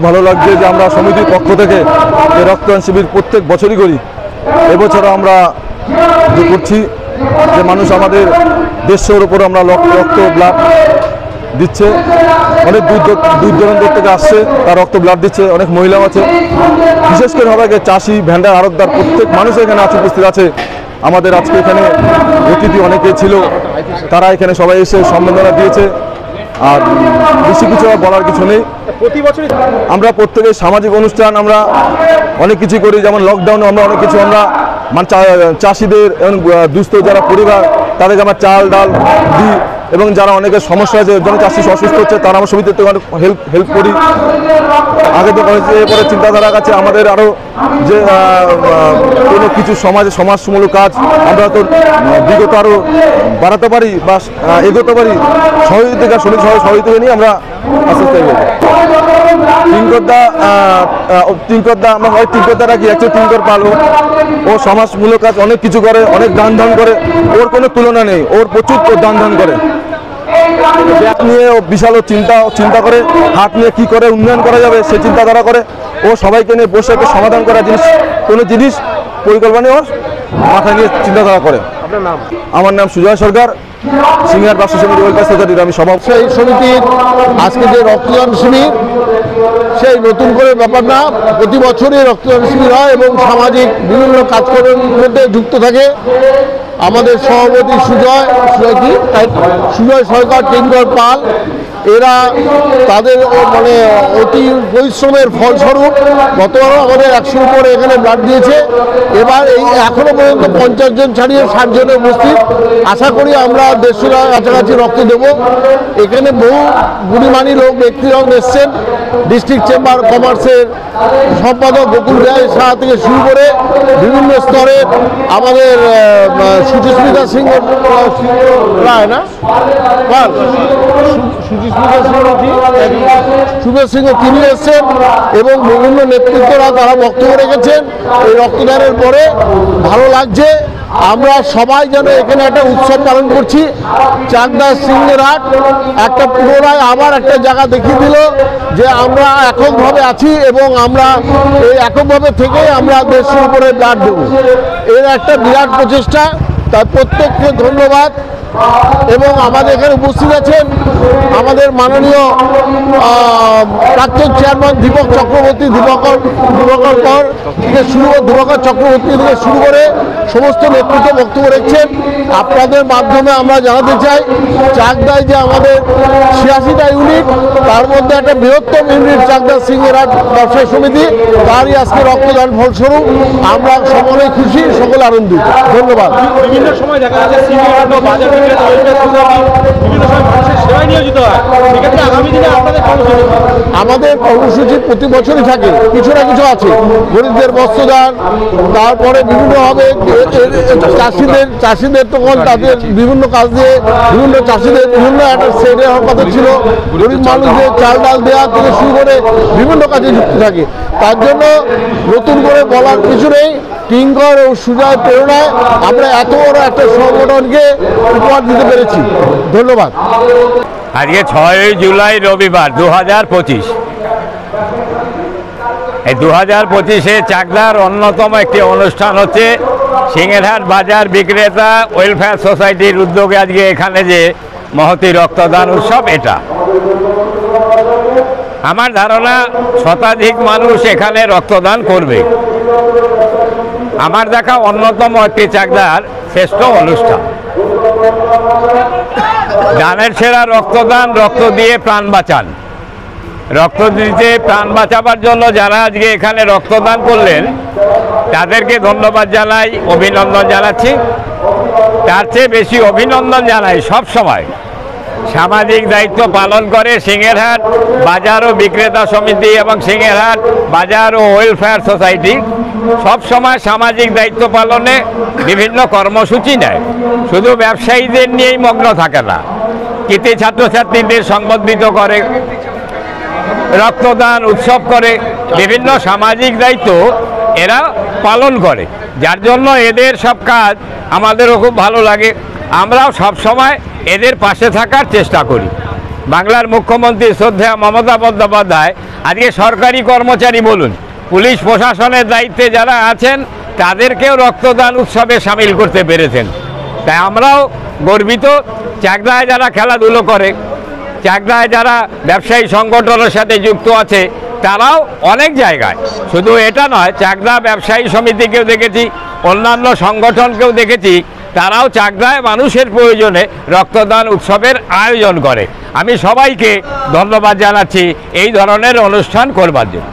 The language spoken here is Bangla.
ভালো লাগছে যে আমরা সমিতির পক্ষ থেকে এই রক্তদান শিবির প্রত্যেক বছরই করি। এবছরও আমরা যে করছি যে মানুষ আমাদের 150-এর উপর আমরা রক্ত ব্লাড দিচ্ছে, অনেক দূর দূরান্ত থেকে আসছে, তার রক্ত ব্লাড দিচ্ছে, অনেক মহিলাও আছে। বিশেষ করে সবাইকে চাষি, ভ্যান্ডার, আড়তদার প্রত্যেক মানুষ এখানে আছে, উপস্থিত আছে। আমাদের আজকে এখানে অতিথি অনেকেই ছিল, তারা এখানে সবাই এসে সম্মাননা দিয়েছে। আর বেশি কিছু বলার কিছু নেই। প্রতি বছরই আমরা প্রত্যেকে সামাজিক অনুষ্ঠান আমরা অনেক কিছু করি, যেমন লকডাউনে আমরা অনেক কিছু আমরা মানে চাষিদের এবং দুস্থ যারা পরিবার তাদেরকে আমরা চাল ডাল দিই, এবং যারা অনেকের সমস্যা আছে, যেমন চাষি অসুস্থ হচ্ছে তারা আমার সমিতির থেকে অনেক হেল্প করি। আগে তো করেছি, এরপরে চিন্তাধারার কাছে আমাদের আরও যে কোনো কিছু সমাজমূলক কাজ আমরা তো বিগত আরও বাড়াতে পারি বা এগোতে পারি, সহযোগিতা সমিতি সহযোগিতা নিয়ে আমরা আস্তে আস্তে এগোবো। টিঙ্করদা আমরা হয় টিঙ্করদা রাখি, অ্যাকচুয়ালি টিঙ্কর পাল ও সমাজমূলক কাজ অনেক কিছু করে, অনেক দান করে, ওর কোনো তুলনা নেই, ওর প্রচুর দান করে। ব্যাগ নিয়ে ও বিশাল চিন্তা করে, হাট নিয়ে কি করে উন্নয়ন করা যাবে সে চিন্তাধারা করে। ও সবাইকে নিয়ে বসে একটা সমাধান করা কোনো জিনিস পরিকল্পনা ওর মাথায় নিয়ে চিন্তাধারা করে। আপনার নাম? আমার নাম সুজয় সরকার, সিনিয়র ব্যবসা সমিতি ওয়েলফেয়ার সোসাইটির আমি সভাপতি। সেই সমিতির আজকে যে রক্তদান শিবির, সেই নতুন করে ব্যাপার না, প্রতি বছরই রক্তদান শিবির হয় এবং সামাজিক বিভিন্ন কাজকর্মের মধ্যে যুক্ত থাকে। আমাদের সভাপতি সুজয় সরকার, টিঙ্কর পাল, এরা তাদের মানে অতি পরিশ্রমের ফলস্বরূপ গতবারও আমাদের 100-এর উপরে এখানে ব্লাড দিয়েছে। এবার এই এখনো পর্যন্ত 50 জন ছাড়িয়ে 60 জনের উপস্থিত। আশা করি আমরা 150 কাছাকাছি রক্ত দেব। এখানে বহু গুণীমানী ব্যক্তিরাও এসছেন। ডিস্ট্রিক্ট চেম্বার কমার্সের সম্পাদক গোকুল রায় সাহা থেকে শুরু করে বিভিন্ন স্তরের আমাদের সুচিস্মিতা সিংহ রায় না সুবেশ সিংহ তিনি এসছেন এবং বিভিন্ন নেতৃত্বরা তারা বক্তব্য রেখেছেন। এই রক্তদানের পরে ভালো লাগছে। আমরা সবাই যেন এখানে একটা উৎসব পালন করছি। চাকদা সিংহের হাট একটা পুনরায় আবার একটা জায়গা দেখিয়ে দিল যে আমরা এককভাবে আছি এবং আমরা এই এককভাবে থেকেই আমরা 150-এর উপরে ব্লাড দেব। এর একটা বিরাট প্রচেষ্টা, তার প্রত্যেককে ধন্যবাদ। এবং আমাদের এখানে উপস্থিত আছেন আমাদের মাননীয় প্রাক্তন চেয়ারম্যান দীপক চক্রবর্তী, দিবাকর চক্রবর্তী থেকে শুরু করে সমস্ত নেতৃত্ব বক্তব্য রেখেছেন। আপনাদের মাধ্যমে আমরা জানাতে চাই, চাকদায় যে আমাদের 86টা ইউনিট, তার মধ্যে একটা বৃহত্তম ইউনিট চাকদা সিংহের হাট ব্যবসায়ী সমিতি, তারই আজকে রক্তদান ফলস্বরূপ আমরা সকলেই খুশি, সকলে আনন্দিত। ধন্যবাদ। বিভিন্ন সময় দেখা যাচ্ছে আমাদের কর্মসূচি প্রতি বছরই থাকে, কিছু না কিছু আছে। গরিবদের বস্ত্রদান, তারপরে বিভিন্নভাবে চাষিদের তখন তাদের বিভিন্ন কাজ দিয়ে বিভিন্ন চাষিদের বিভিন্ন একটা সেটে হওয়ার কথা ছিল। গরিব মানুষদের চাল ডাল দেওয়া থেকে শুরু করে বিভিন্ন কাজে যুক্ত থাকে। তার জন্য নতুন করে বলার কিছু নেই। টিঙ্কর ও সুজয় প্রেরণায় আমরা এত বড় একটা সংগঠনকে উপহার দিতে পেরেছি। ধন্যবাদ। আজকে 6 জুলাই রবিবার 2025। এই 2025-এ চাকদার অন্যতম একটি অনুষ্ঠান হচ্ছে সিংহেরহাট বাজার বিক্রেতা ওয়েলফেয়ার সোসাইটির উদ্যোগে আজকে এখানে যে মহতী রক্তদান উৎসব, এটা আমার ধারণা শতাধিক মানুষ এখানে রক্তদান করবে। আমার দেখা অন্যতম একটি চাকদার শ্রেষ্ঠ অনুষ্ঠান। দানের সেরা রক্তদান, রক্ত দিয়ে প্রাণ বাঁচান। রক্ত দিতে প্রাণ বাঁচাবার জন্য যারা আজকে এখানে রক্তদান করলেন তাদেরকে ধন্যবাদ জানাই, অভিনন্দন জানাচ্ছি। তার চেয়ে বেশি অভিনন্দন জানাই সব সময় সামাজিক দায়িত্ব পালন করে সিংহেরহাট বাজার ও বিক্রেতা সমিতি এবং সিংহেরহাট বাজার ও ওয়েলফেয়ার সোসাইটি সব সময় সামাজিক দায়িত্ব পালনে বিভিন্ন কর্মসূচি নেয়। শুধু ব্যবসায়ীদের নিয়েই মগ্ন থাকে না, কৃতি ছাত্রছাত্রীদের সংবর্ধিত করে, রক্তদান উৎসব করে, বিভিন্ন সামাজিক দায়িত্ব এরা পালন করে, যার জন্য এদের সব কাজ আমাদেরও খুব ভালো লাগে। আমরাও সব সময় এদের পাশে থাকার চেষ্টা করি। বাংলার মুখ্যমন্ত্রী শ্রদ্ধেয় মমতা বন্দ্যোপাধ্যায় আজকে সরকারি কর্মচারী বলুন, পুলিশ প্রশাসনের দায়িত্বে যারা আছেন তাদেরকেও রক্তদান উৎসবে সামিল করতে পেরেছেন। তাই আমরাও গর্বিত। চাকদায় যারা খেলাধুলো করে, চাকদায় যারা ব্যবসায়ী সংগঠনের সাথে যুক্ত আছে, তারাও অনেক জায়গায়, শুধু এটা নয়, চাকদা ব্যবসায়ী সমিতিকেও দেখেছি, অন্যান্য সংগঠনকেও দেখেছি, তারাও চাকদায় মানুষের প্রয়োজনে রক্তদান উৎসবের আয়োজন করে। আমি সবাইকে ধন্যবাদ জানাচ্ছি এই ধরনের অনুষ্ঠান করবার জন্য।